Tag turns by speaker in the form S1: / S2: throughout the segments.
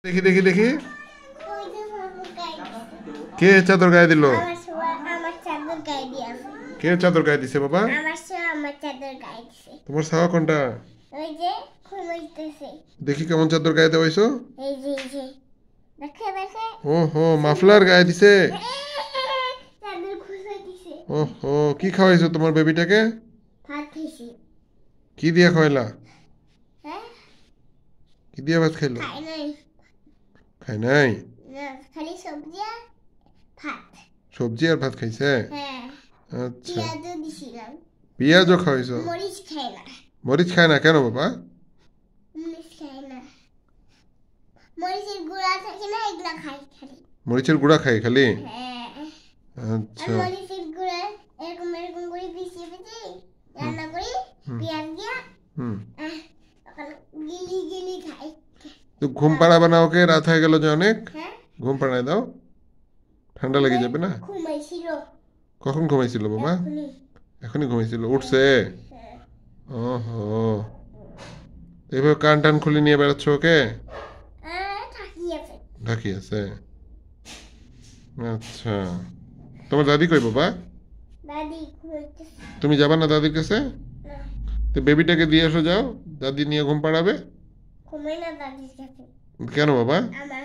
S1: দেখি দেখি দেখি
S2: ওই যে চাদর গায়ে দিছে।
S1: কে চাদর গায়ে দিল?
S2: আমার শোয়া আমার চাদর গায়ে দিয়েছে।
S1: কে চাদর গায়ে দিছে বাবা?
S2: আমার শোয়া আমার চাদর গায়ে দিছে।
S1: তোমার ছাওয়া কোনটা?
S2: ওই যে ঘুমাইতেছে।
S1: দেখি কেমন চাদর গায়ে দেওয়াইছো।
S2: এই যে দেখে দেখে
S1: ওহো, মাফলার গায়ে দিছে।
S2: চাদর খুলে দিছে।
S1: ওহো, কি খাওয়াইছো তোমার বেবিটাকে?
S2: ভাত খাইছি।
S1: কি দিয়ে খাওয়াইলা?
S2: হ্যাঁ
S1: কি দিয়ে ভাত খাইলো?
S2: খাই নাই।
S1: খাই নাই?
S2: না খালি সবজি আর ভাত।
S1: সবজি আর ভাত খাইছে?
S2: হ্যাঁ
S1: আচ্ছা,
S2: পেঁয়াজও দিছিলাম।
S1: পেঁয়াজও খাওয়াইছো?
S2: মরিচ খাই না।
S1: মরিচ খায় না কেন বাবা?
S2: মরিচ খাই না। মরিচের গুঁড়া থাকে না, এগুলা খাই খালি।
S1: মরিচের গুঁড়া খাই খালি?
S2: হ্যাঁ আর
S1: আচ্ছা।
S2: মরিচের গুঁড়া এরকম এরকম করে পিছিয়ে পিছিয়ে রান্না করি পেঁয়াজ দিয়া।
S1: হুম,
S2: তখন গিলি গিলি খাই।
S1: তো ঘুম পাড়াবে না ওকে? রাত হয়ে গেল যে অনেক।
S2: হ্যাঁ
S1: ঘুম পাড়ায় দাও, ঠান্ডা লেগে যাবে না?
S2: ঘুমাইছিল
S1: কখন ঘুমাইছিল বাবা?
S2: এখনই।
S1: এখনই ঘুমাইছিল, উঠছে?
S2: হ্যাঁ।
S1: ওহো, এভাবে কান টান খুলে নিয়ে বেড়াচ্ছ ওকে?
S2: থাকি আছে।
S1: ঢাকি আছে? আচ্ছা, তোমার দাদি কই বাবা?
S2: দাদি ঘুমাইতেছে।
S1: তুমি যাবা না দাদির কাছে?
S2: না
S1: তো বেবিটাকে দিয়ে এসো, যাও, দাদি নিয়ে ঘুম পাড়াবে।
S2: ঘুমাই না দাদির কাছে।
S1: কেন বাবা?
S2: আমার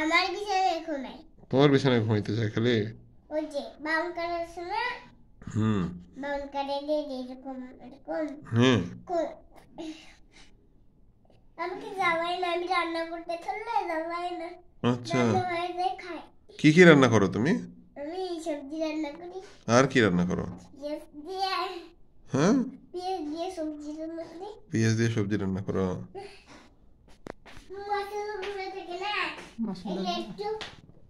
S2: আমার বিছানায় ঘুমাই।
S1: তোমার বিছানায় ঘুমাইতে চাই খালি?
S2: ওই যে বাউন্ডার আছে না,
S1: হুম,
S2: বাউন্ডারে দিয়ে এরকম এরকম
S1: হুম,
S2: আমাকে যাওয়াই না, আমি রান্না করতে থাকলে যাওয়াই না।
S1: আচ্ছা।
S2: রান্না হয়ে যায় খাই।
S1: কি কি রান্না করো তুমি?
S2: আমি সবজি রান্না করি।
S1: আর কি রান্না করো?
S2: পেঁয়াজ দিয়ে
S1: হ্যাঁ,
S2: পেঁয়াজ দিয়ে সবজি রান্না করি।
S1: পেঁয়াজ দিয়ে সবজি রান্না করো?
S2: মশলা গুঁড়ো থাকে না, এটা একটু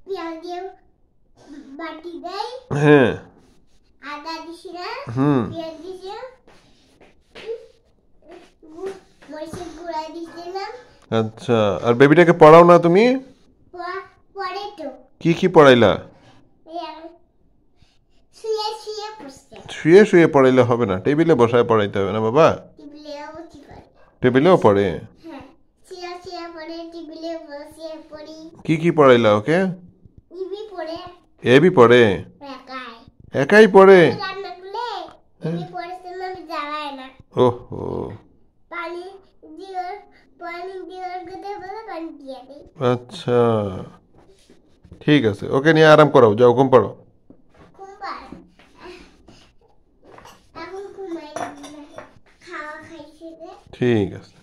S2: পেঁয়াজ দিয়ে বাটি দেয়।
S1: হ্যাঁ,
S2: আদা দিছি না,
S1: হুম,
S2: পেঁয়াজ দিছি না, মরিচের গুঁড়া দিছিলাম।
S1: আচ্ছা। আর বেবিটাকে পড়াও না তুমি?
S2: পরে তো
S1: কি কি পড়াইলা?
S2: শুয়ে শুয়ে পড়ছে।
S1: শুয়ে শুয়ে পড়াইলে হবে না, টেবিলে বসায় পড়াইতে হবে না বাবা?
S2: টেবিলেও কি করে?
S1: টেবিলেও পড়ে?
S2: হ্যাঁ শুয়ে শুয়ে পড়ে, টেবিলে বসে পড়ি।
S1: কি কি পড়াইলা ওকে?
S2: ইবি পড়ে
S1: এবি পড়ে?
S2: একাই।
S1: একাই পড়ে?
S2: রান্না করলে ইবি পড়েছে না, আমি যাওয়াই না।
S1: ওহো,
S2: পানি দিয়ে কথা বলে পানি দিয়ে দিই।
S1: আচ্ছা, ঠিক আছে, ওকে নিয়ে আরাম করাও, যাও ঘুম পাড়ো।
S2: ঘুম পাড়ে। এখন ঘুমাই না, খাওয়া খাইছে যে।
S1: ঠিক আছে।